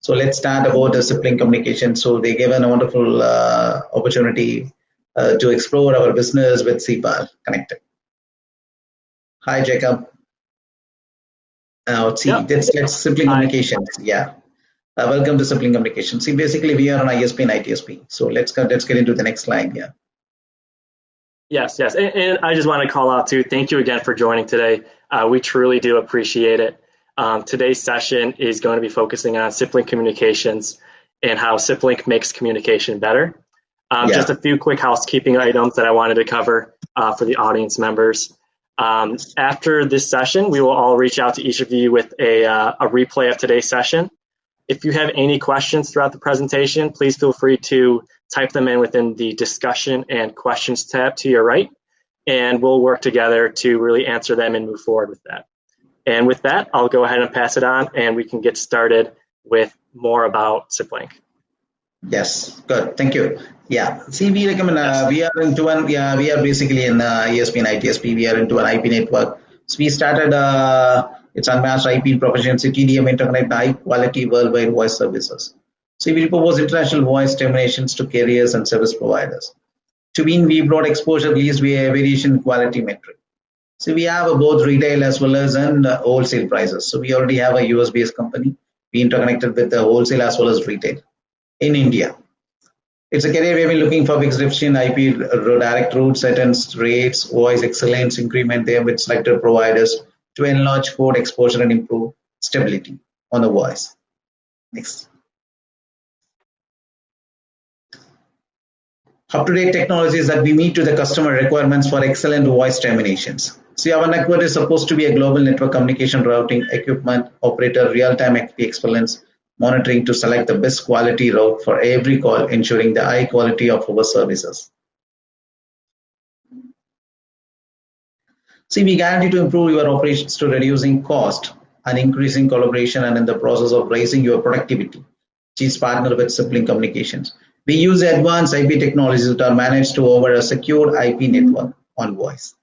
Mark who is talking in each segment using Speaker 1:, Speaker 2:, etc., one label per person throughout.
Speaker 1: So let's start about the SIPLINK Communications. So they gave a wonderful opportunity to explore our business with CPAL connected. Hi, Jacob. Let's see.
Speaker 2: Yep.
Speaker 1: Let's SIPLINK Communications. Yeah. Welcome to SIPLINK Communications. See, basically we are on ISP and ITSP. So let's get into the next slide. Yeah.
Speaker 2: Yes. And I just want to call out too, thank you again for joining today. We truly do appreciate it. Today's session is going to be focusing on SIPLINK Communications and how SIPLINK makes communication better. Just a few quick housekeeping items that I wanted to cover for the audience members. After this session, we will all reach out to each of you with a replay of today's session. If you have any questions throughout the presentation, please feel free to type them in within the discussion and questions tab to your right, and we'll work together to really answer them and move forward with that. And with that, I'll go ahead and pass it on, and we can get started with more about SIPLINK.
Speaker 1: Yes, good. Thank you. Yeah. See, we recommend we are into an we are basically in ESP and ITSP. We are into an IP network. So we started it's unmatched IP proficiency TDM interconnect high quality worldwide voice services. So we propose international voice terminations to carriers and service providers. To mean we brought exposure least via variation quality metric. So we have both retail as well as wholesale prices. So we already have a US based company. We interconnected with the wholesale as well as retail in India. It's a career we've been looking for fixed efficient IP direct route settings, rates, voice excellence, increment them with selected providers to enlarge code exposure and improve stability on the voice. Next. Up-to-date technologies that we meet to the customer requirements for excellent voice terminations. See, our network is supposed to be a global network communication routing equipment operator, real-time IP excellence monitoring to select the best quality route for every call, ensuring the high quality of our services. See, we guarantee to improve your operations to reducing cost and increasing collaboration and in the process of raising your productivity. She's partnered with SIPLINK Communications. We use advanced IP technologies that are managed to over a secure IP network on voice.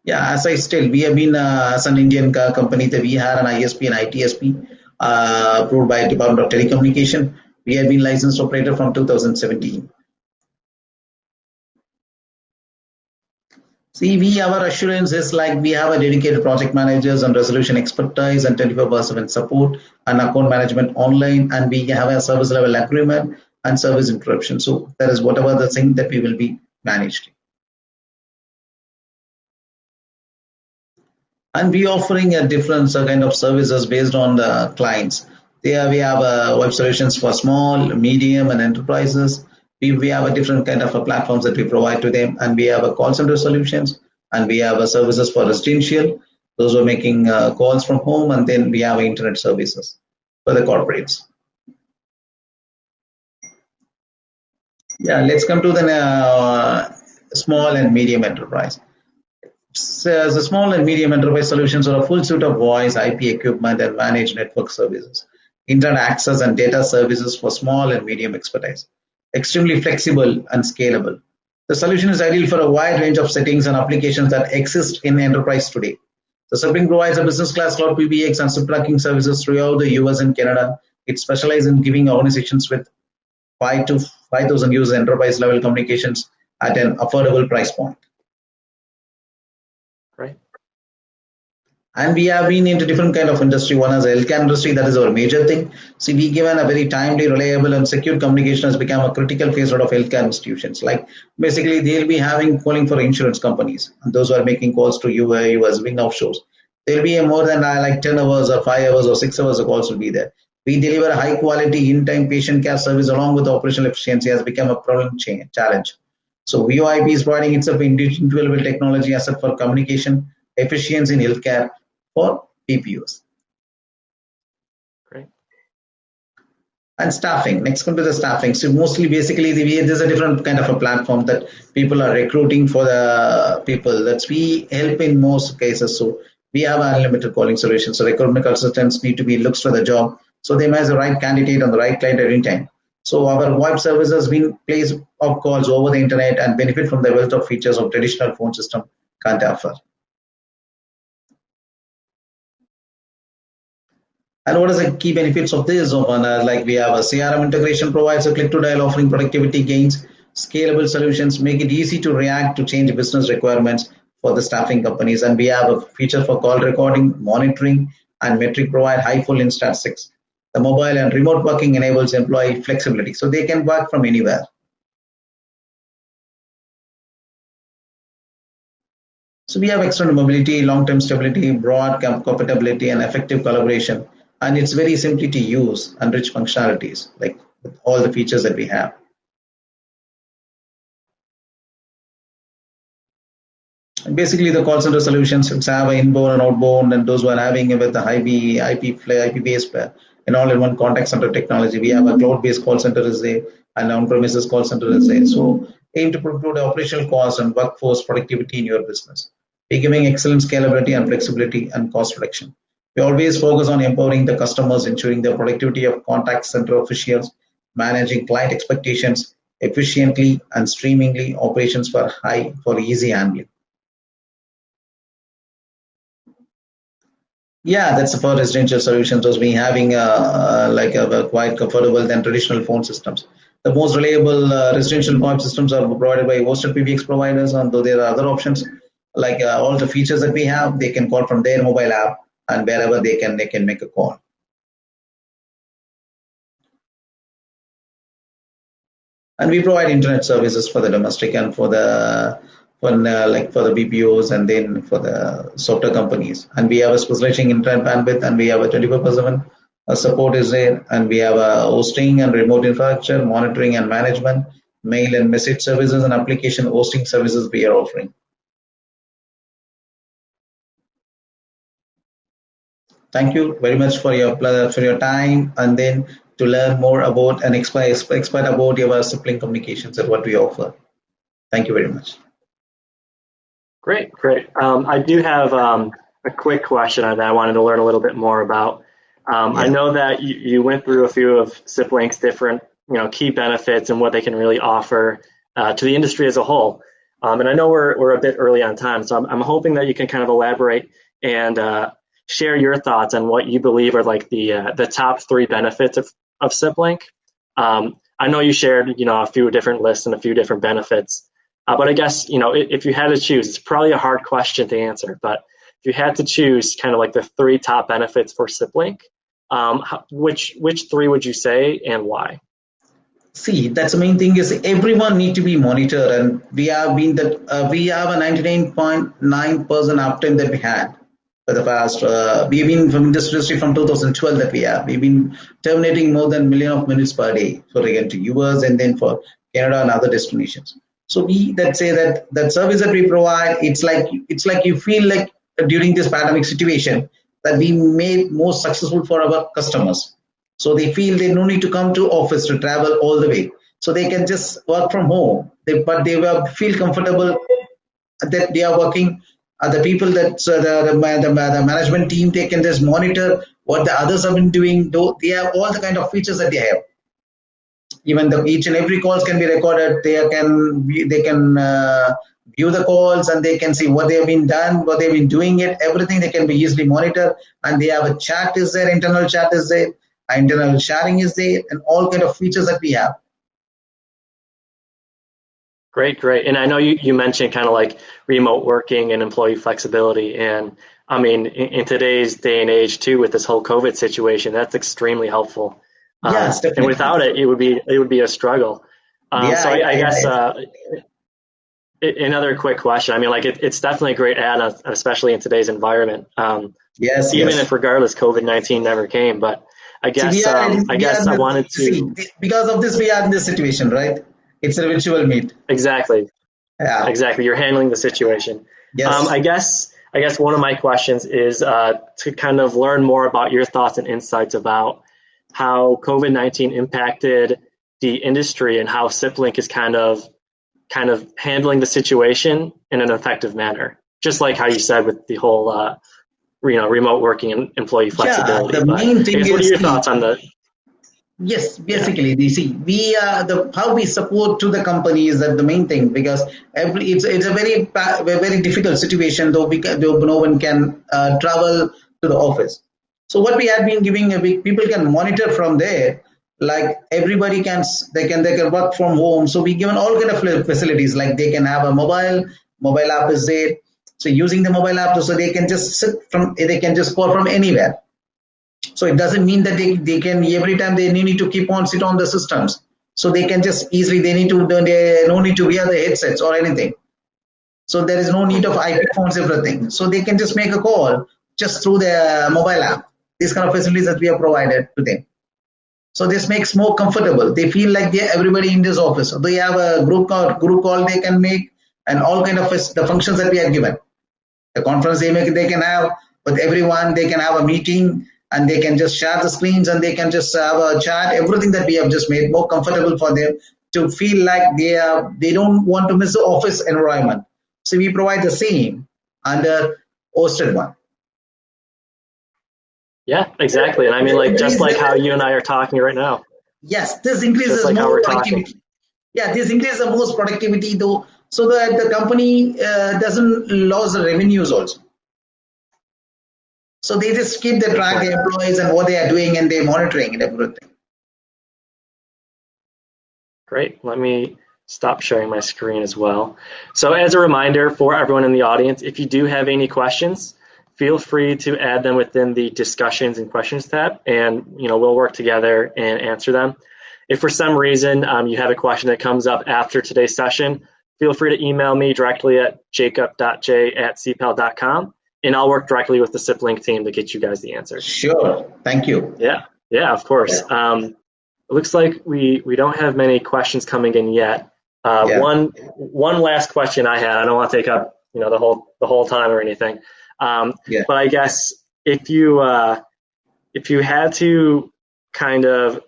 Speaker 1: Yeah, as I still, we have been as an Indian company that we had an ISP and ITSP approved by Department of Telecommunication. We have been licensed operator from 2017. See, our assurance is like we have a dedicated project managers and resolution expertise and 24/7 support and account management online, and we have a service level agreement and service interruption. So that is whatever the thing that we will be managed. And we offering a different kind of services based on the clients. There we have web solutions for small, medium, and enterprises. We have a different kind of platforms that we provide to them, and we have a call center solutions, and we have services for residential. Those who are making calls from home, and then we have internet services for the corporates. Yeah, let's come to the small and medium enterprise. So the small and medium enterprise solutions are a full suite of voice, IP equipment, and managed network services, internet access and data services for small and medium expertise, extremely flexible and scalable. The solution is ideal for a wide range of settings and applications that exist in enterprise today. The SIPLINK provides a business class cloud PBX and SIP tracking services throughout the US and Canada. It specializes in giving organizations with 5 to 5,000 users enterprise level communications at an affordable price point.
Speaker 2: Right.
Speaker 1: And we have been into different kind of industry. One is the healthcare industry, that is our major thing. See, we given a very timely, reliable, and secure communication has become a critical phase out of healthcare institutions. Like basically, they'll be having calling for insurance companies, and those who are making calls to US wing offshores. There'll be more than like 10 hours or 5 hours or 6 hours of calls will be there. We deliver a high quality in-time patient care service along with operational efficiency has become a problem challenge. So VoIP is providing itself individual technology asset for communication efficiency in healthcare for PPOs.
Speaker 2: Great.
Speaker 1: And staffing. Next, come to the staffing. So mostly, basically, there's a different kind of a platform that people are recruiting for the people that we help in most cases. So we have unlimited calling solutions. So recruitment consultants need to be looks for the job, so they match the right candidate on the right client at any time. So our VoIP services been place of calls over the internet and benefit from the wealth of features of traditional phone system can't offer. And what is the key benefits of this? Like we have a CRM integration provides a click-to-dial offering productivity gains, scalable solutions, make it easy to react to change business requirements for the staffing companies. And we have a feature for call recording, monitoring, and metric provide high full in statistics. The mobile and remote working enables employee flexibility, so they can work from anywhere. So we have external mobility, long-term stability, broad compatibility, and effective collaboration. And it's very simply to use and rich functionalities, like with all the features that we have. And basically, the call center solutions which have inbound and outbound, and those who are having with the IP-based and all-in-one contact center technology. We have a cloud-based call center is there, and on-premises call center is there. So aim to improve the operational cost and workforce productivity in your business. We're giving excellent scalability and flexibility and cost reduction. We always focus on empowering the customers, ensuring the productivity of contact center officials, managing client expectations efficiently and streamingly operations for easy handling. Yeah, that's for residential solutions. Those we having like a quite comfortable than traditional phone systems. The most reliable residential VoIP systems are provided by hosted PBX providers, and though there are other options like all the features that we have, they can call from their mobile app, and wherever they can make a call. And we provide internet services for the domestic and for the BPOs and then for the software companies. And we have a specializing internet bandwidth, and we have a 24/7 support is there, and we have a hosting and remote infrastructure, monitoring and management, mail and message services, and application hosting services we are offering. Thank you very much for your time, and then to learn more about and expert about your SIPLINK Communications and what we offer. Thank you very much.
Speaker 2: Great, great. I do have a quick question that I wanted to learn a little bit more about. I know that you went through a few of SIPLINK's different, key benefits and what they can really offer to the industry as a whole. And I know we're a bit early on time, so I'm hoping that you can kind of elaborate and share your thoughts on what you believe are like the top 3 benefits of SIPLINK. I know you shared, a few different lists and a few different benefits. But I guess, if you had to choose, it's probably a hard question to answer, but if you had to choose kind of like the 3 top benefits for SIPLINK, which 3 would you say and why?
Speaker 1: See, that's the main thing is everyone need to be monitored, and we have a 99.9% uptime that we had for the past. We've been from industry from 2012 that we've been terminating more than million of minutes per day for again to US and then for Canada and other destinations. So that say that service that we provide, it's like you feel like during this pandemic situation that we made more successful for our customers. So they feel they no need to come to office to travel all the way. So they can just work from home. But they will feel comfortable that they are working. The people that the management team, they can just monitor what the others have been doing. Though they have all the kind of features that they have. Even each and every calls can be recorded. They can view the calls, and they can see what they have been done, what they've been doing it. Everything they can be easily monitored, and they have a chat is there, internal chat is there, internal sharing is there, and all kind of features that we have.
Speaker 2: Great, great. And I know you mentioned kind of like remote working and employee flexibility, and I mean in today's day and age too, with this whole COVID situation, that's extremely helpful.
Speaker 1: Yes, definitely.
Speaker 2: And without it, it would be a struggle. So I guess another quick question. I mean, like it's definitely a great add-on, especially in today's environment.
Speaker 1: Yes,
Speaker 2: even if regardless COVID-19 never came, but I guess I wanted to
Speaker 1: see, because of this we are in this situation, right? It's a virtual meet.
Speaker 2: Exactly.
Speaker 1: Yeah.
Speaker 2: Exactly. You're handling the situation.
Speaker 1: Yes.
Speaker 2: I guess one of my questions is to kind of learn more about your thoughts and insights about how COVID-19 impacted the industry and how SIPLINK is kind of handling the situation in an effective manner. Just like how you said with the whole remote working and employee flexibility.
Speaker 1: Yeah, the main thing is
Speaker 2: what are your thoughts on the?
Speaker 1: Yes, basically, you see, we how we support to the company is that the main thing, because it's a very difficult situation, though no one can travel to the office. So what we had been giving, people can monitor from there. Like everybody they can work from home. So we given all kind of facilities. Like they can have a mobile app is there. So using the mobile app, so they can just they can just call from anywhere. So it doesn't mean that they can every time they need to keep on sit on the systems. So they can just easily they no need to wear the headsets or anything. So there is no need of IP phones, everything. So they can just make a call just through the mobile app. These kind of facilities that we have provided to them. So this makes more comfortable. They feel like everybody in this office. They have a group call they can make, and all kind of the functions that we have given. The conference they can have with everyone. They can have a meeting and they can just share the screens and they can just have a chat. Everything that we have just made more comfortable for them to feel like they don't want to miss the office environment. So we provide the same under hosted one.
Speaker 2: Yeah, exactly. And I mean, like, just like how you and I are talking right now.
Speaker 1: Yes, this increases
Speaker 2: like
Speaker 1: more productivity. Yeah, this increases the most productivity though, so that the company doesn't lose the revenues also. So they just keep the track the employees and what they are doing and they're monitoring and everything.
Speaker 2: Great. Let me stop sharing my screen as well. So as a reminder for everyone in the audience, if you do have any questions, feel free to add them within the discussions and questions tab, and we'll work together and answer them. If for some reason you have a question that comes up after today's session, feel free to email me directly at jacob.j@cpal.com, and I'll work directly with the SIPLINK team to get you guys the answers.
Speaker 1: Sure. Thank you.
Speaker 2: Yeah, of course. Yeah. It looks like we don't have many questions coming in yet. One last question I had. I don't want to take up the whole time or anything. But I guess if you had to kind of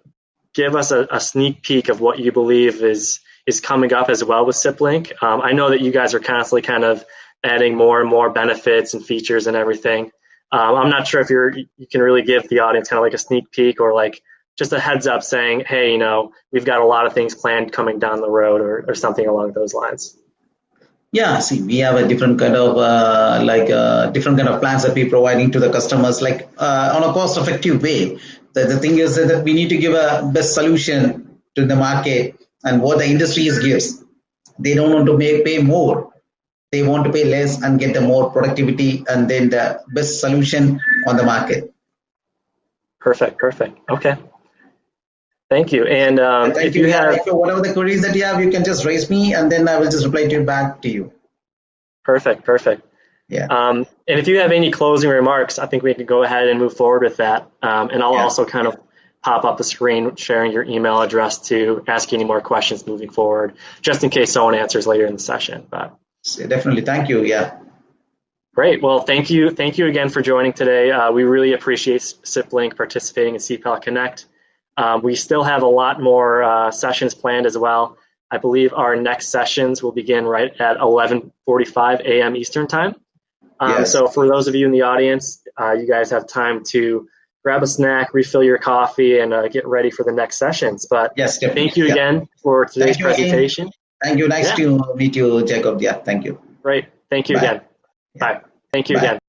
Speaker 2: give us a sneak peek of what you believe is coming up as well with SIPLINK. I know that you guys are constantly kind of adding more and more benefits and features and everything. I'm not sure if you can really give the audience kind of like a sneak peek or like just a heads up saying, hey, we've got a lot of things planned coming down the road or something along those lines.
Speaker 1: Yeah, see, we have a different kind of different kind of plans that we're providing to the customers, like on a cost-effective way. The thing is that we need to give a best solution to the market and what the industry gives. They don't want to pay more. They want to pay less and get the more productivity and then the best solution on the market.
Speaker 2: Perfect. Okay. Thank you. And if you have
Speaker 1: whatever the queries that you have, you can just raise me and then I will just reply back to you.
Speaker 2: Perfect.
Speaker 1: Yeah.
Speaker 2: And if you have any closing remarks, I think we can go ahead and move forward with that. And I'll also kind of pop up the screen sharing your email address to ask any more questions moving forward, just in case someone answers later in the session. But
Speaker 1: definitely. Thank you. Yeah.
Speaker 2: Great. Well, thank you again for joining today. We really appreciate SIPLINK participating in CPAL Connect. We still have a lot more sessions planned as well. I believe our next sessions will begin right at 11:45 a.m. Eastern Time. So for those of you in the audience, you guys have time to grab a snack, refill your coffee, and get ready for the next sessions. But thank you again for today's presentation.
Speaker 1: Thank you. Nice to meet you, Jacob. Yeah, thank you.
Speaker 2: Great. Thank you again. Bye. Thank you again.